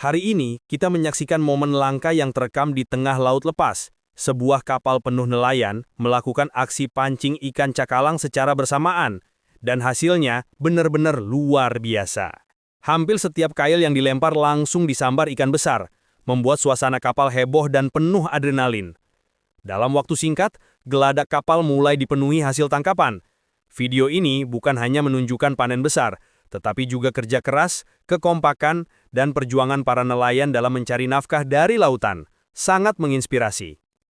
Hari ini, kita menyaksikan momen langka yang terekam di tengah laut lepas. Sebuah kapal penuh nelayan melakukan aksi pancing ikan cakalang secara bersamaan. Dan hasilnya benar-benar luar biasa. Hampir setiap kail yang dilempar langsung disambar ikan besar, membuat suasana kapal heboh dan penuh adrenalin. Dalam waktu singkat, geladak kapal mulai dipenuhi hasil tangkapan. Video ini bukan hanya menunjukkan panen besar, tetapi juga kerja keras, kekompakan, dan perjuangan para nelayan dalam mencari nafkah dari lautan. Sangat menginspirasi.